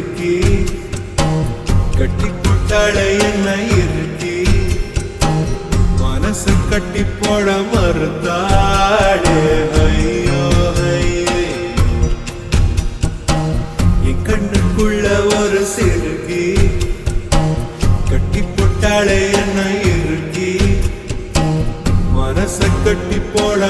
சிறுக்கி கட்டி போட்டாளே என்ன இருக்கி மனசு கட்டி போட மறுத்தாளே ஐயோ ஐயே என் கண்ணுக்குள்ள ஒரு சிறுக்கி கட்டி போட்டாளே என்ன இருக்கி மனச கட்டி போட